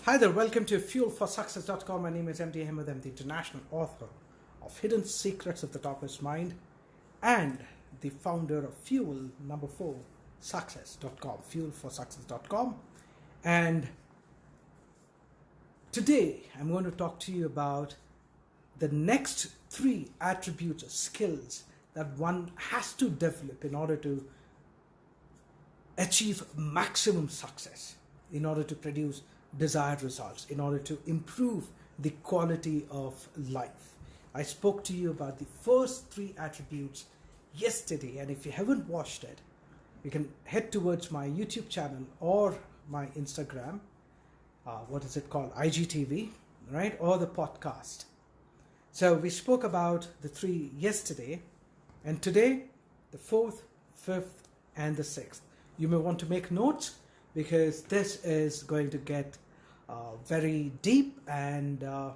Hi there, welcome to fuelforsuccess.com. My name is MD Ahmed. I'm the international author of Hidden Secrets of the Topmost Mind and the founder of Fuel number 4 success.com, fuelforsuccess.com. And today I'm going to talk to you about the next 3 attributes or skills that one has to develop in order to achieve maximum success, in order to produce desired results, in order to improve the quality of life. I spoke to you about the first 3 attributes yesterday, and if you haven't watched it, you can head towards my YouTube channel or my Instagram, what is it called, IGTV, right, or the podcast. So we spoke about the 3 yesterday, and today the 4th, 5th and the 6th. You may want to make notes because this is going to get very deep, and the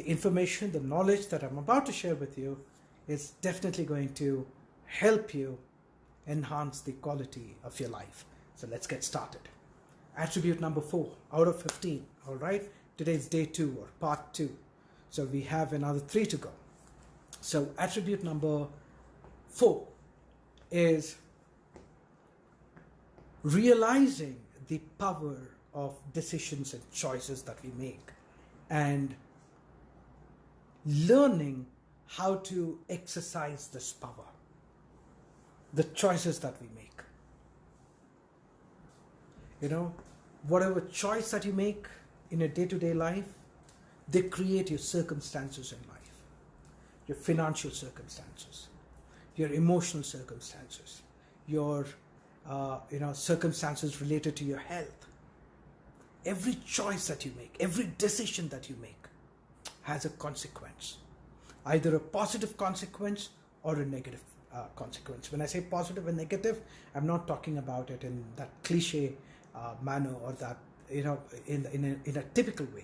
information, the knowledge that I'm about to share with you is definitely going to help you enhance the quality of your life. So let's get started. Attribute number 4 out of 15. All right, today's day 2 or part 2. So we have another 3 to go. So attribute number 4 is realizing the power of decisions and choices that we make, and learning how to exercise this power, the choices that we make. You know, whatever choice that you make in a day-to-day life, they create your circumstances in life, your financial circumstances, your emotional circumstances, your circumstances related to your health. Every choice that you make, every decision that you make has a consequence, either a positive consequence or a negative consequence. When I say positive and negative, I'm not talking about it in that cliche manner, or that, in a typical way.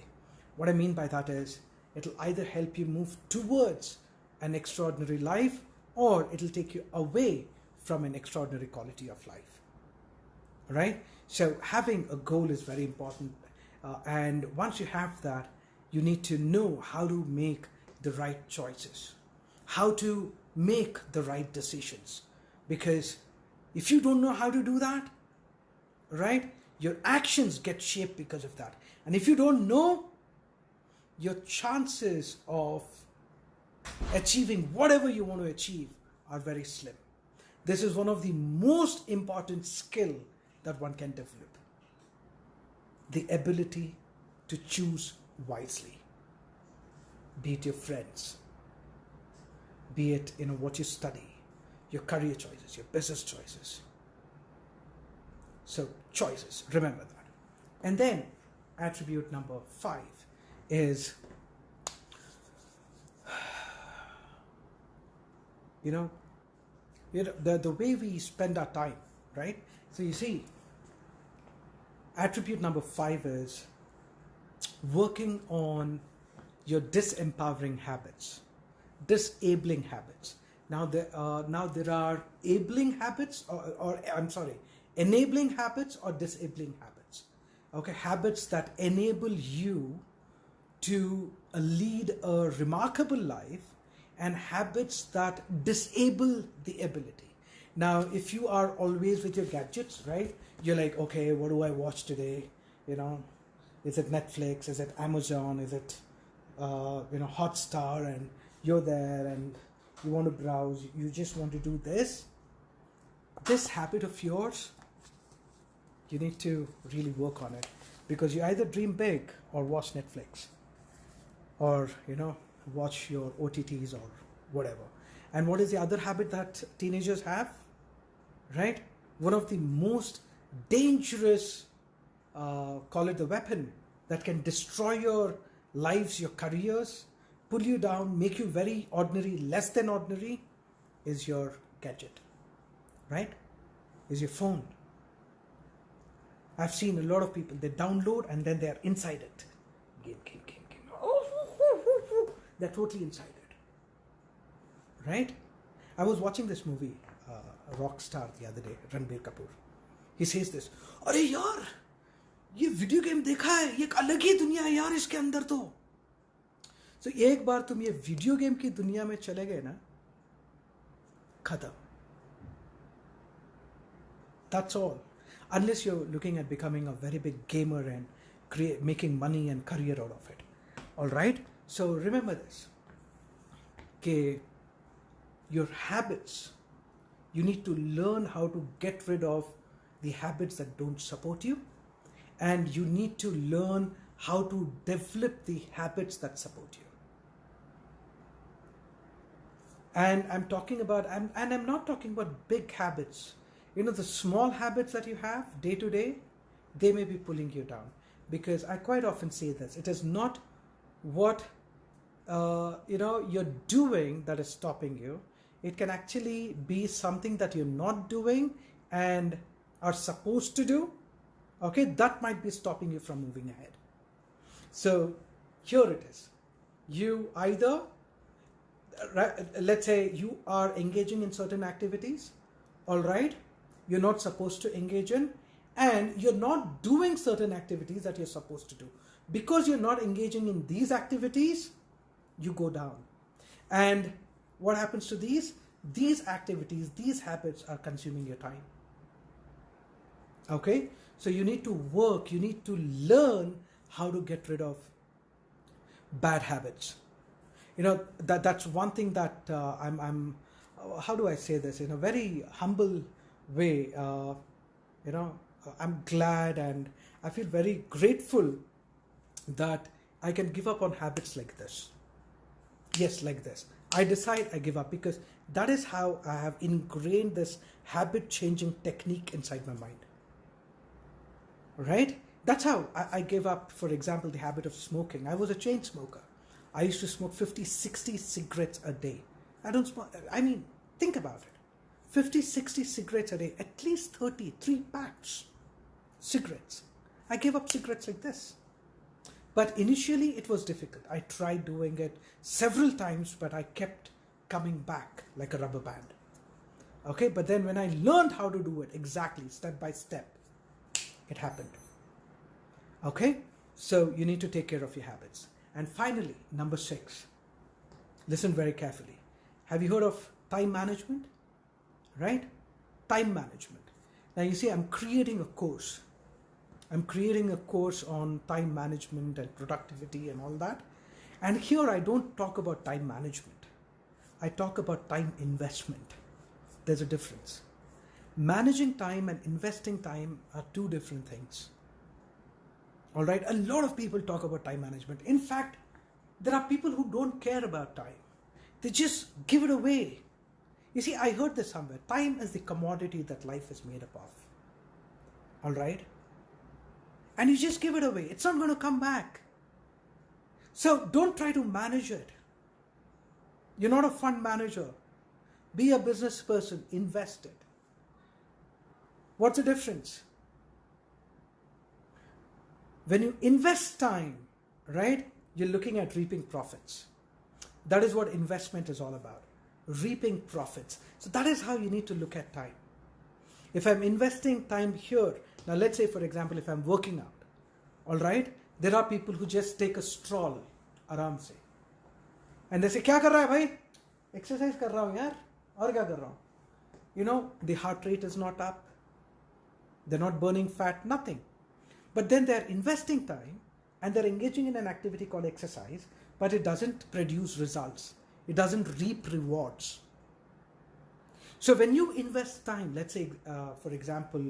What I mean by that is, it'll either help you move towards an extraordinary life, or it'll take you away from an extraordinary quality of life. Right? So having a goal is very important, and once you have that, you need to know how to make the right choices, how to make the right decisions, because if you don't know how to do that, right, your actions get shaped because of that. And if you don't know, your chances of achieving whatever you want to achieve are very slim. This is one of the most important skills that one can develop. The ability to choose wisely. Be it your friends, be it what you study, your career choices, your business choices. So choices, remember that. And then attribute number 5 is, the way we spend our time, right? So you see, attribute number 5 is working on your disempowering habits, disabling habits. Now there are enabling habits or disabling habits. Okay, habits that enable you to lead a remarkable life, and habits that disable the ability. Now, if you are always with your gadgets, right, you're like, okay, what do I watch today? Is it Netflix? Is it Amazon? Is it, Hotstar? And you're there and you want to browse. You just want to do this. This habit of yours, you need to really work on it, because you either dream big or watch Netflix, or, watch your OTTs or whatever. And what is the other habit that teenagers have? Right? One of the most dangerous, call it the weapon, that can destroy your lives, your careers, pull you down, make you very ordinary, less than ordinary, is your gadget. Right? Is your phone. I've seen a lot of people, they download and then they're inside it. Game. They're totally inside it. Right? I was watching this movie, Rockstar, the other day, Ranbir Kapoor. He says this, "Arey yaar, ये video game देखा है, ये एक अलग ही दुनिया है यार इसके अंदर तो. So एक बार तुम ये वीडियो गेम की दुनिया में चले गए ना, खत्म. That's all. Unless you're looking at becoming a very big gamer and making money and career out of it. All right? So remember this. Okay, your habits, you need to learn how to get rid of the habits that don't support you, and you need to learn how to develop the habits that support you. And I'm not talking about big habits. You know, the small habits that you have day to day, they may be pulling you down. Because I quite often say this, it is not what you're doing that is stopping you. It can actually be something that you're not doing and are supposed to do. Okay, that might be stopping you from moving ahead. So here it is. You either, let's say you are engaging in certain activities, all right, you're not supposed to engage in, and you're not doing certain activities that you're supposed to do. Because you're not engaging in these activities, you go down. And what happens to these? These activities, these habits are consuming your time. Okay? So you need to work, you need to learn how to get rid of bad habits. You know, that's one thing that I'm how do I say this? In a very humble way, I'm glad and I feel very grateful that I can give up on habits like this. Yes, like this. I decide I give up because that is how I have ingrained this habit changing technique inside my mind. Right? That's how I gave up, for example, the habit of smoking. I was a chain smoker. I used to smoke 50, 60 cigarettes a day. I don't smoke, I mean, think about it. 50, 60 cigarettes a day, at least 3 packs cigarettes. I gave up cigarettes like this. But initially it was difficult. I tried doing it several times, but I kept coming back like a rubber band. Okay, but then when I learned how to do it exactly, step by step, it happened. Okay, so you need to take care of your habits. And finally, number 6, listen very carefully. Have you heard of time management? Right? Time management. Now you see, I'm creating a course. I'm creating a course on time management and productivity and all that. And here I don't talk about time management. I talk about time investment. There's a difference. Managing time and investing time are two different things. All right, a lot of people talk about time management. In fact, there are people who don't care about time. They just give it away. You see, I heard this somewhere. Time is the commodity that life is made up of. All right? And you just give it away. It's not going to come back. So don't try to manage it. You're not a fund manager. Be a business person. Invest it. What's the difference? When you invest time, right, you're looking at reaping profits. That is what investment is all about. Reaping profits. So that is how you need to look at time. If I'm investing time here, now let's say for example, if I'm working out, all right, there are people who just take a stroll, आराम से. And they say, क्या कर रहा है भाई? Exercise कर रहा हूँ यार. और क्या कर रहा हूँ? You know, the heart rate is not up. They're not burning fat, nothing. But then they're investing time and they're engaging in an activity called exercise, but it doesn't produce results. It doesn't reap rewards. So when you invest time, let's say, for example,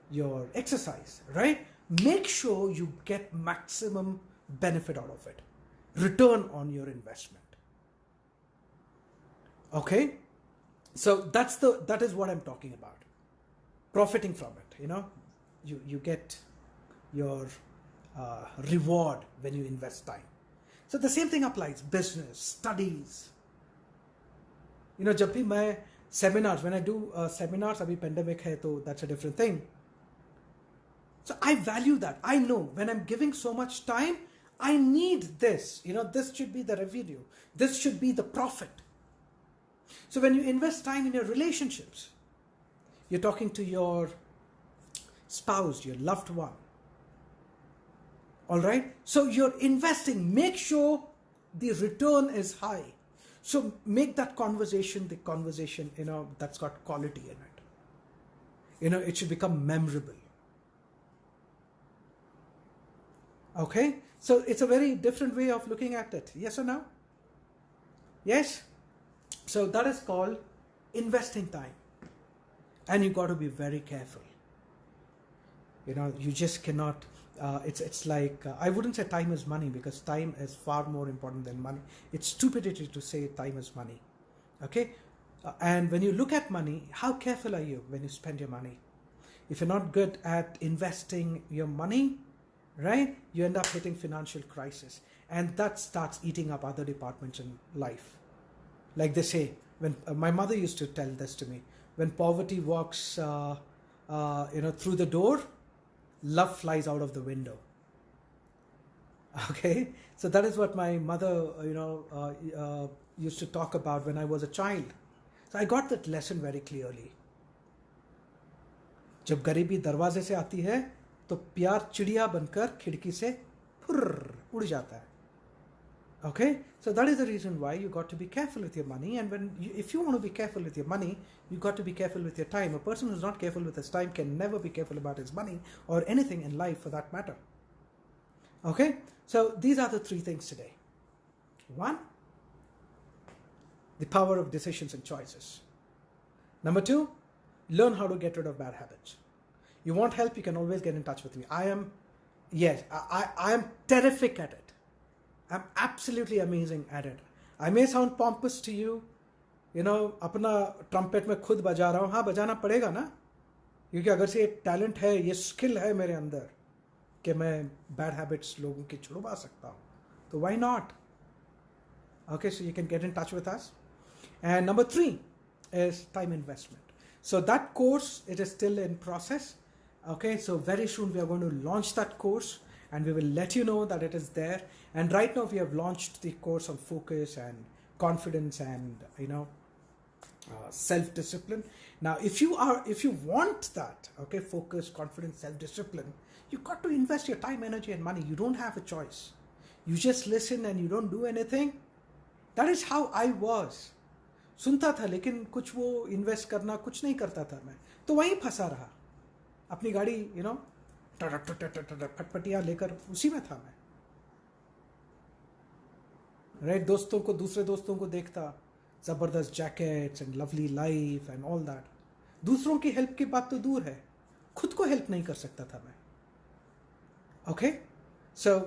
your exercise, right? Make sure you get maximum benefit out of it. Return on your investment. Okay? So that is what I'm talking about. Profiting from it, you know? You get your reward when you invest time. So the same thing applies. Business, studies. You know, जब भी मैं seminars, when I do seminars, अभी pandemic है तो that's a different thing. So I value that. I know when I'm giving so much time, I need this. You know, this should be the revenue. This should be the profit. So when you invest time in your relationships, you're talking to your spouse, your loved one. All right. So you're investing. Make sure the return is high. So make that conversation the conversation, that's got quality in it. It should become memorable. Okay. So it's a very different way of looking at it. Yes or no? Yes. So that is called investing time. And you got to be very careful. You just cannot, it's like, I wouldn't say time is money, because time is far more important than money. It's stupidity to say time is money. Okay. And when you look at money, how careful are you when you spend your money? If you're not good at investing your money, right, you end up hitting financial crisis. And that starts eating up other departments in life. Like they say, when my mother used to tell this to me, when poverty walks, through the door, love flies out of the window. Okay, so that is what my mother, used to talk about when I was a child. So I got that lesson very clearly. जब गरीबी दरवाजे से आती है, तो प्यार चिड़िया बनकर खिड़की से फुर्र उड़ जाता है. Okay, so that is the reason why you got to be careful with your money. And if you want to be careful with your money, you got to be careful with your time. A person who's not careful with his time can never be careful about his money or anything in life for that matter. Okay, so these are the three things today. 1, the power of decisions and choices. Number 2, learn how to get rid of bad habits. You want help, you can always get in touch with me. I am terrific at it. I'm absolutely amazing at it. I may sound pompous to you, अपना trumpet में खुद बजा रहा हूँ. हाँ, बजाना पड़ेगा ना, क्योंकि अगर से ये टैलेंट है, ये स्किल है मेरे अंदर कि मैं बैड हैबिट्स लोगों की छुड़वा सकता हूँ, तो why not? Okay, so you can get in touch with us. And number 3 is time investment. So that course, it is still in process. Okay, so very soon we are going to launch that course, and we will let you know that it is there. And right now we have launched the course on focus and confidence and self-discipline. Now if you want that, okay, focus, confidence, self-discipline, you got to invest your time, energy and money. You don't have a choice. You just listen and you don't do anything. That is how I was. सुनता था लेकिन कुछ वो invest करना कुछ नहीं करता था मैं, तो वहीं फंसा रहा. अपनी गाड़ी फटफटिया लेकर उसी में था मैं. राइट, दोस्तों को, दूसरे दोस्तों को देखता, जबरदस्त jackets and lovely life and all that. दूसरों की हेल्प की बात तो दूर है, खुद को हेल्प नहीं कर सकता था मैं. Okay, so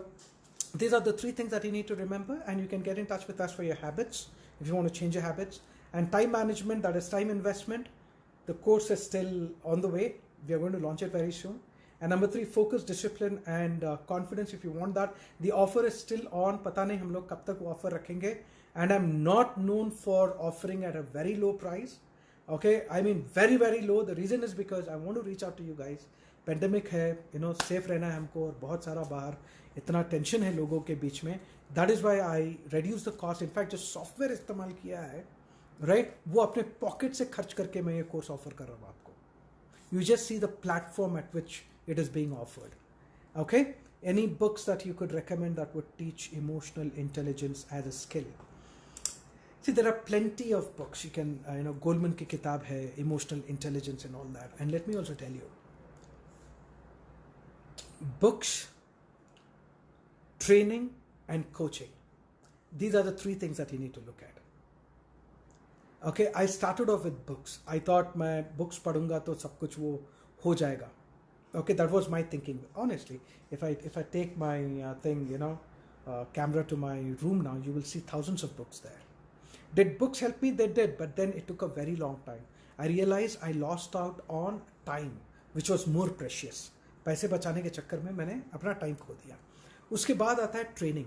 these are the 3 things that you need to remember, and you can get in touch with us for your habits if you want to change your habits. And time management, that is time investment. The course is still on the way. We are going to launch it very soon. And number 3, focus, discipline and confidence. If you want that, the offer is still on. पता नहीं हम लोग कब तक वो offer रखेंगे. And I'm not known for offering at a very low price. Okay, I mean very very low. The reason is because I want to reach out to you guys. Pandemic है, safe रहना है हमको, और बहुत सारा बाहर इतना tension है लोगों के बीच में. That is why I reduce the cost. In fact, जो सॉफ्टवेयर इस्तेमाल किया है, राइट, वो अपने पॉकेट से खर्च करके मैं ये कोर्स ऑफर कर रहा हूँ आपको. You just see the platform at which it is being offered. Okay, any books that you could recommend that would teach emotional intelligence as a skill? See, there are plenty of books. You can, Goldman की किताब है, emotional intelligence and all that. And let me also tell you, books, training and coaching, these are the 3 things that you need to look at. Okay, I started off with books. I thought मैं books पढ़ूंगा तो सब कुछ वो हो जाएगा. Okay, that was my thinking. Honestly, if I take my camera to my room now, you will see thousands of books there. Did books help me? They did, but then it took a very long time. I realized I lost out on time, which was more precious. पैसे बचाने के चक्कर में मैंने अपना time खो दिया. उसके बाद आता है ट्रेनिंग.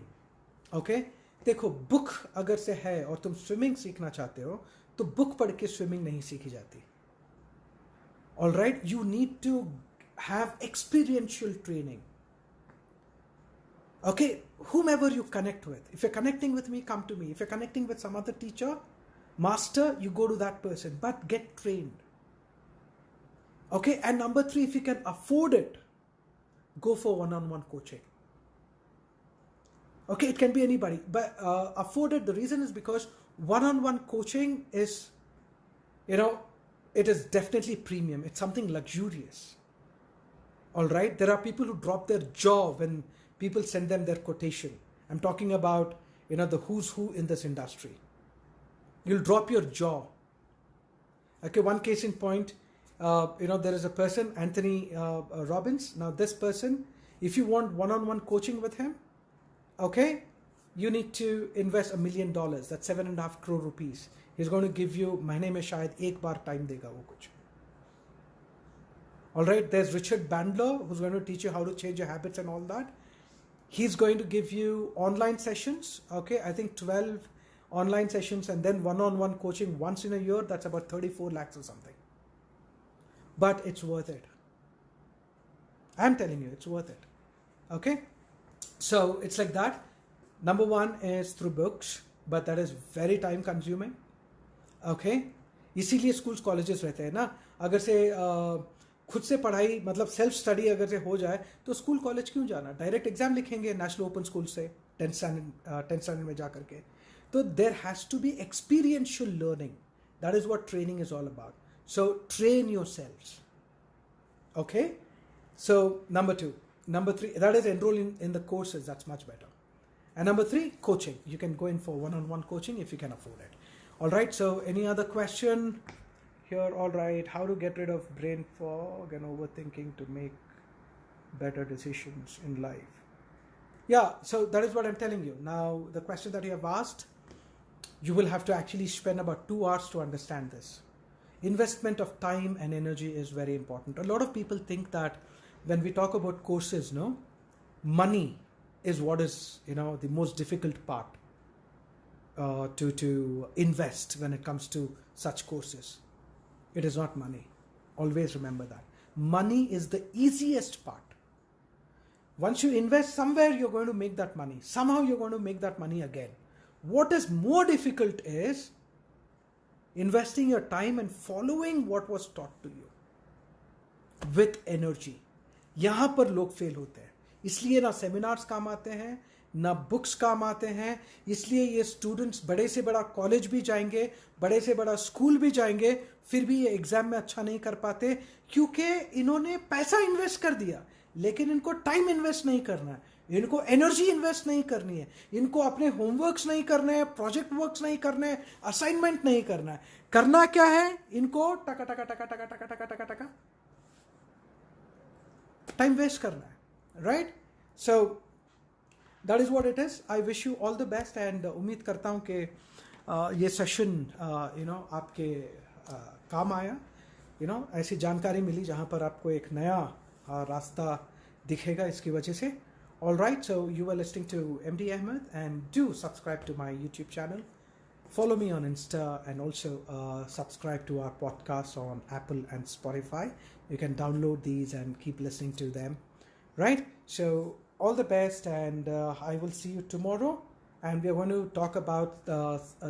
ओके, देखो, बुक अगर से है और तुम स्विमिंग सीखना चाहते हो तो बुक पढ़ के स्विमिंग नहीं सीखी जाती. Alright, you need to have experiential training. Okay, whomever you connect with. If you're connecting with me, come to me. If you're connecting with some other teacher, master, you go to that person, but get trained. Okay, and number 3, if you can afford it, go for one-on-one coaching. Okay, it can be anybody, but afford it. The reason is because one-on-one coaching is, it is definitely premium. It's something luxurious. All right, there are people who drop their jaw when people send them their quotation. I'm talking about, the who's who in this industry. You'll drop your jaw. Okay, one case in point, there is a person, Anthony Robbins. Now, this person, if you want one-on-one coaching with him, okay, you need to invest $1 million. That's 7.5 crore rupees. He's going to give you, महीने में शायद एक बार time देगा वो कुछ. All right, there's Richard Bandler, who's going to teach you how to change your habits and all that. He's going to give you online sessions. Okay, I think 12 online sessions and then one-on-one coaching once in a year. That's about 34 lakhs or something. But it's worth it. I'm telling you, it's worth it. Okay, so it's like that. Number one is through books, but that is very time consuming. Okay, इसीलिए schools colleges रहते हैं ना. अगर से खुद से पढ़ाई मतलब सेल्फ स्टडी अगर से हो जाए तो स्कूल कॉलेज क्यों जाना. डायरेक्ट एग्जाम लिखेंगे नेशनल ओपन स्कूल से 10th स्टैंडर्ड में जा करके. तो there has to be experiential learning. That is what training is all about. So train yourselves. Okay, so number 2. Number 3, that is enroll in the courses. That's much better. And number 3, coaching. You can go in for one-on-one coaching if you can afford it. All right, so any other question here? All right, how to get rid of brain fog and overthinking to make better decisions in life. Yeah, so that is what I'm telling you. Now, the question that you have asked, you will have to actually spend about 2 hours to understand this. Investment of time and energy is very important. A lot of people think that when we talk about courses, money is what is, the most difficult part to invest when it comes to such courses. It is not money. Always remember that. Money is the easiest part. Once you invest somewhere, you're going to make that money. Somehow you're going to make that money again. What is more difficult is investing your time and following what was taught to you with energy. यहाँ पर लोग fail होते हैं. इसलिए ना seminars काम आते हैं, ना बुक्स काम आते हैं. इसलिए ये स्टूडेंट्स बड़े से बड़ा कॉलेज भी जाएंगे, बड़े से बड़ा स्कूल भी जाएंगे, फिर भी ये एग्जाम में अच्छा नहीं कर पाते क्योंकि इन्होंने पैसा इन्वेस्ट कर दिया लेकिन इनको टाइम इन्वेस्ट नहीं करना है, इनको एनर्जी इन्वेस्ट नहीं करनी है, इनको अपने होमवर्क्स नहीं करने हैं, प्रोजेक्ट वर्क्स नहीं करने हैं, असाइनमेंट नहीं करना है. करना क्या है इनको? टका टका टका टका टका टका टका टका टाइम वेस्ट करना है. Right, so that is what it is. I wish you all the best and उम्मीद करता हूं कि ये सेशन आपके काम आया. ऐसी जानकारी मिली जहां पर आपको एक नया रास्ता दिखेगा इसकी वजह से. All right, so you were listening to MD Ahmed, and do subscribe to my YouTube channel. Follow me on Insta and also subscribe to our podcasts on Apple and Spotify. You can download these and keep listening to them. Right? So all the best, and I will see you tomorrow. And we are going to talk about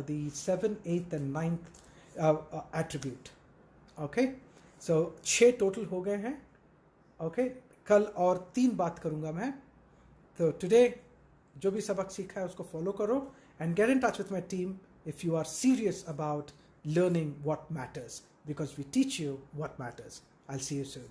the 7th, 8th and 9th attribute. Okay? So 6 total हो गए हैं. Okay? कल और 3 बात करूँगा मैं. तो today जो भी सबक सीखा है उसको फॉलो करो and get in touch with my team if you are serious about learning what matters, because we teach you what matters. I will see you soon.